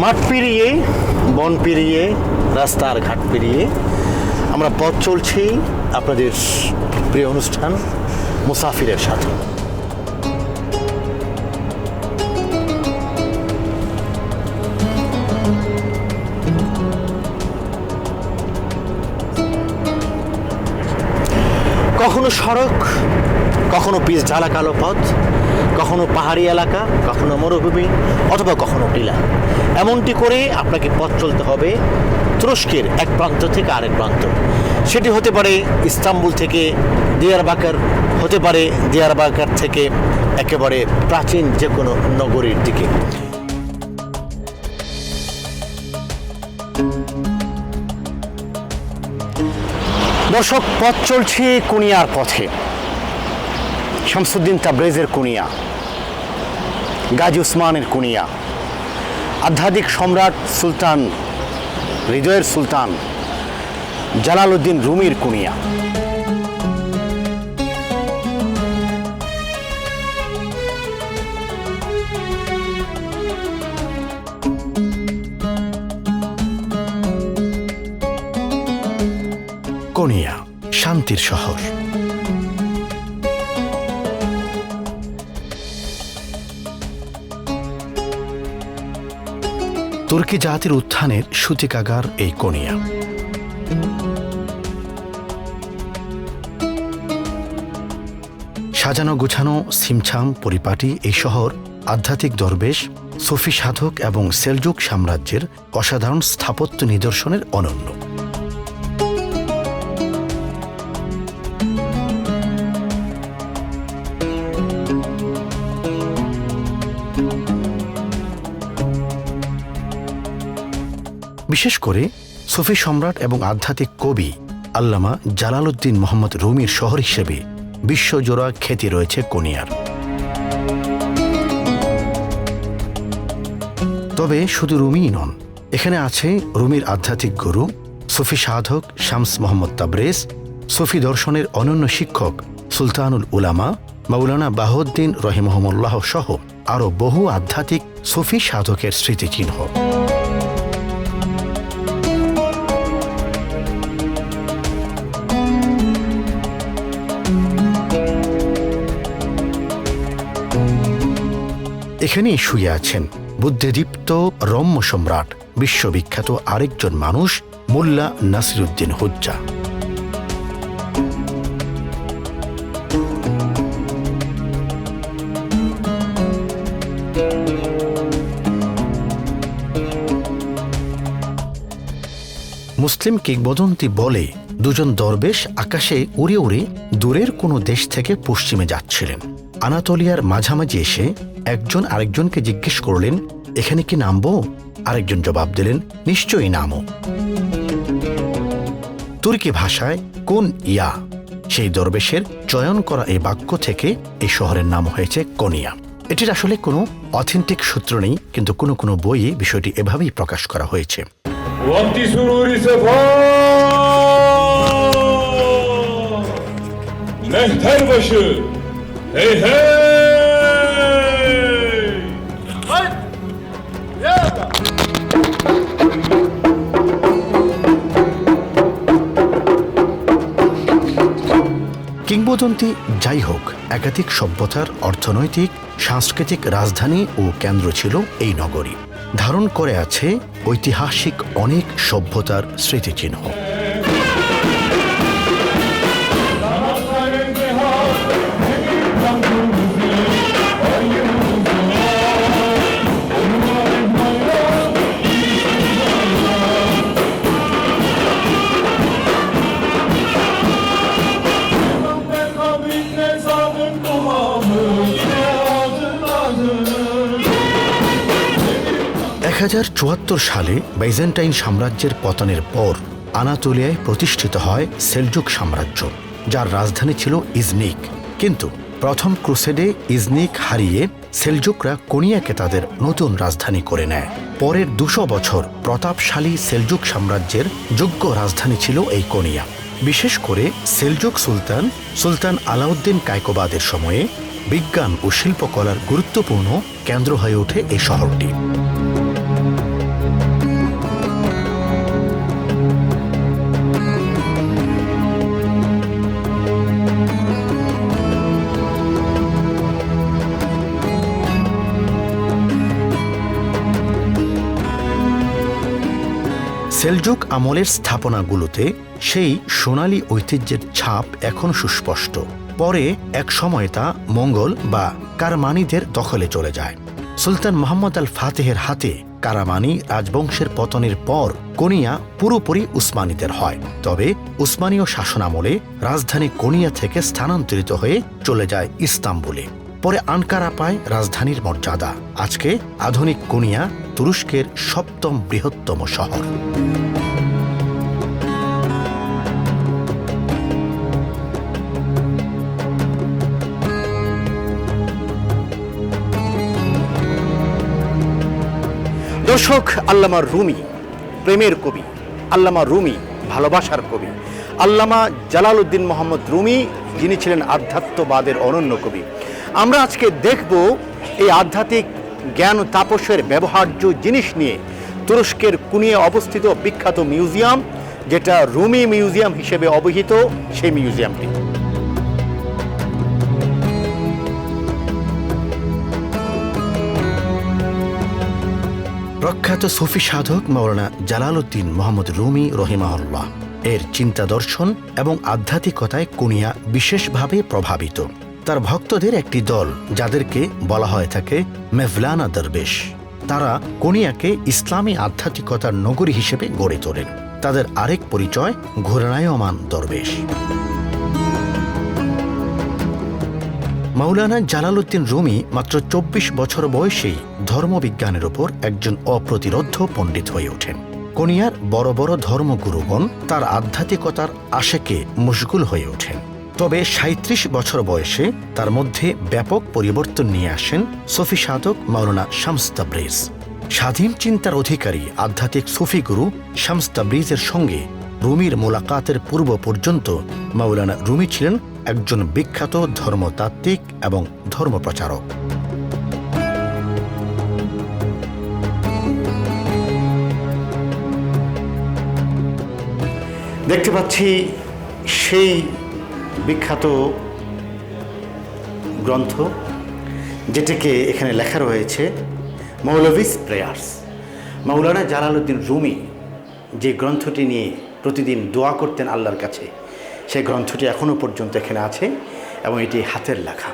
মাঠ পেরিয়ে, বন পেরিয়ে, রাস্তার ঘাট পেরিয়ে আমরা পথ চলছি আপনাদের প্রিয় অনুষ্ঠান মুসাফিরের সাথে। কখনো সড়ক, কখনো পিচ ঢালা কালো পথ, কখনো পাহাড়ি এলাকা, কখনো মরুভূমি, অথবা কখনো টিলা। এমনটি করে আপনাকে পথ চলতে হবে তুরস্কের এক প্রান্ত থেকে আরেক প্রান্ত। সেটি হতে পারে ইস্তাম্বুল থেকে দিয়ারবাকার, হতে পারে দিয়ারবাকার থেকে একেবারে প্রাচীন যে কোনো নগরীর দিকে। দর্শক, পথ চলছে কুনিয়ার পথে। শামসুদ্দিন তাবরেজের কুনিয়া, গাজী উসমানের কুনিয়া, আধ্যাত্মিক সম্রাট সুলতান, হৃদয়ের সুলতান জালালউদ্দিন রুমির কুনিয়া। কোনিয়া শান্তির শহর। তুর্কি জাতির উত্থানের সূতিকাগার এই কোনিয়া। সাজানো গোছানো ছিমছাম পরিপাটি এই শহর আধ্যাত্মিক দরবেশ, সুফি সাধক এবং সেলজুক সাম্রাজ্যের অসাধারণ স্থাপত্য নিদর্শনের অনন্য। বিশেষ করে সুফি সম্রাট এবং আধ্যাত্মিক কবি আল্লামা জালালউদ্দিন মোহাম্মদ রুমির শহর হিসেবে বিশ্বজোড়া খ্যাতি রয়েছে কোনিয়ার। তবে শুধু রুমিই নন, এখানে আছে রুমির আধ্যাত্মিক গুরু সুফি সাধক শামস মোহাম্মদ তাবরেজ, সুফি দর্শনের অনন্য শিক্ষক সুলতানুল উলামা মাওলানা বাহাউদ্দিন রহিমহুল্লাহ সহ আরও বহু আধ্যাত্মিক সুফি সাধকের স্মৃতিচিহ্ন। এখানেই শুয়ে আছেন বুদ্ধিদীপ্ত রম্য সম্রাট, বিশ্ববিখ্যাত আরেকজন মানুষ মোল্লা নাসিরুদ্দিন হুজ্জা। মুসলিম কিংবদন্তি বলে দুজন দরবেশ আকাশে উড়ে উড়ে দূরের কোনো দেশ থেকে পশ্চিমে যাচ্ছিলেন। আনাতোলিয়ার মাঝামাঝি এসে একজন আরেকজনকে জিজ্ঞেস করলেন, এখানে কি নামবো? আরেকজন জবাব দিলেন, নিশ্চয়ই নামো। তুর্কি ভাষায় কোন ইয়া, সেই দরবেশের চয়ন করা এই বাক্য থেকে এই শহরের নাম হয়েছে কোনিয়া। এটির আসলে কোনো অথেন্টিক সূত্র নেই, কিন্তু কোনো কোনো বইয়ে বিষয়টি এভাবেই প্রকাশ করা হয়েছে। কিংবদন্তি যাই হোক, একাধিক সভ্যতার অর্থনৈতিক, সাংস্কৃতিক রাজধানী ও কেন্দ্র ছিল এই নগরী। ধারণ করে আছে ঐতিহাসিক অনেক সভ্যতার স্মৃতিচিহ্ন। সালে বাইজেন্টাইন সাম্রাজ্যের পতনের পর আনাতোলিয়ায় প্রতিষ্ঠিত হয় সেলজুক সাম্রাজ্য, যার রাজধানী ছিল ইজনিক। কিন্তু প্রথম ক্রুসেডে ইজনিক হারিয়ে সেলজুকরা কোনিয়াকে তাদের নতুন রাজধানী করে নেয়। পরের 200 বছর প্রতাপশালী সেলজুক সাম্রাজ্যের যোগ্য রাজধানী ছিল এই কোনিয়া। বিশেষ করে সেলজুক সুলতান আলাউদ্দিন কায়কোবাদের সময়ে বিজ্ঞান ও শিল্পকলার গুরুত্বপূর্ণ কেন্দ্র হয়ে ওঠে এই শহরটি। সেলজুক আমলের স্থাপনাগুলোতে সেই সোনালী ঐতিহ্যের ছাপ এখন সুস্পষ্ট। পরে এক সময় তা মঙ্গল বা কারমানিদের দখলে চলে যায়। সুলতান মোহাম্মদ আল ফাতেহের হাতে কারামানি রাজবংশের পতনের পর কোনিয়া পুরোপুরি উসমানীদের হয়। তবে উসমানীয় শাসনামলে রাজধানী কোনিয়া থেকে স্থানান্তরিত হয়ে চলে যায় ইস্তাম্বুলে। পরে আনকারা পায় রাজধানীর মর্যাদা। আজকে আধুনিক কোনিয়া তুরস্কের ৭ম বৃহত্তম শহর। দর্শক, আল্লামা রুমি প্রেমের কবি, আল্লামা রুমি ভালোবাসার কবি, আল্লামা জালালউদ্দিন মোহাম্মদ রুমি, যিনি ছিলেন আধ্যাত্মবাদের অনন্য কবি। আমরা আজকে দেখব এই আধ্যাত্মিক জ্ঞান তাপসের ব্যবহার্য জিনিস নিয়ে তুরস্কের কোনিয়া অবস্থিত বিখ্যাত মিউজিয়াম, যেটা রুমি মিউজিয়াম হিসেবে অভিহিত, সেই মিউজিয়ামটি। প্রখ্যাত সুফি সাধক মাওলানা জালালউদ্দিন মোহাম্মদ রুমি রহিমাহুল্লাহ এর চিন্তা দর্শন এবং আধ্যাত্মিকতায় কোনিয়া বিশেষভাবে প্রভাবিত। তার ভক্তদের একটি দল, যাদেরকে বলা হয়ে থাকে মেভলানা দরবেশ, তারা কোনিয়াকে ইসলামী আধ্যাত্মিকতার নগরী হিসেবে গড়ে তোলেন। তাদের আরেক পরিচয় ঘূর্ণায়মান দরবেশ। মাওলানা জালালউদ্দিন রুমি মাত্র ২৪ বছর বয়সেই ধর্মবিজ্ঞানের ওপর একজন অপ্রতিরোধ্য পণ্ডিত হয়ে ওঠেন। কোনিয়ার বড় বড় ধর্মগুরুগণ তার আধ্যাত্মিকতার আশেকে মশগুল হয়ে ওঠেন। তবে ৩৭ বছর বয়সে তার মধ্যে ব্যাপক পরিবর্তন নিয়ে আসেন সুফি সাধক মাওলানা শামস তাবরিজ। স্বাধীন চিন্তার অধিকারী আধ্যাত্মিক সুফি গুরু শামস তাবরিজের সঙ্গে রুমির মোলাকাতের পূর্ব পর্যন্ত মাওলানা রুমি ছিলেন একজন বিখ্যাত ধর্মতাত্ত্বিক এবং ধর্মপ্রচারক। দেখতে পাচ্ছি সেই বিখ্যাত গ্রন্থ, যেটাকে এখানে লেখা রয়েছে মৌলভিস প্রেয়ার্স। মাওলানা জালালউদ্দিন রুমি যে গ্রন্থটি নিয়ে প্রতিদিন দোয়া করতেন আল্লাহর কাছে, সেই গ্রন্থটি এখনও পর্যন্ত এখানে আছে এবং এটি হাতের লেখা।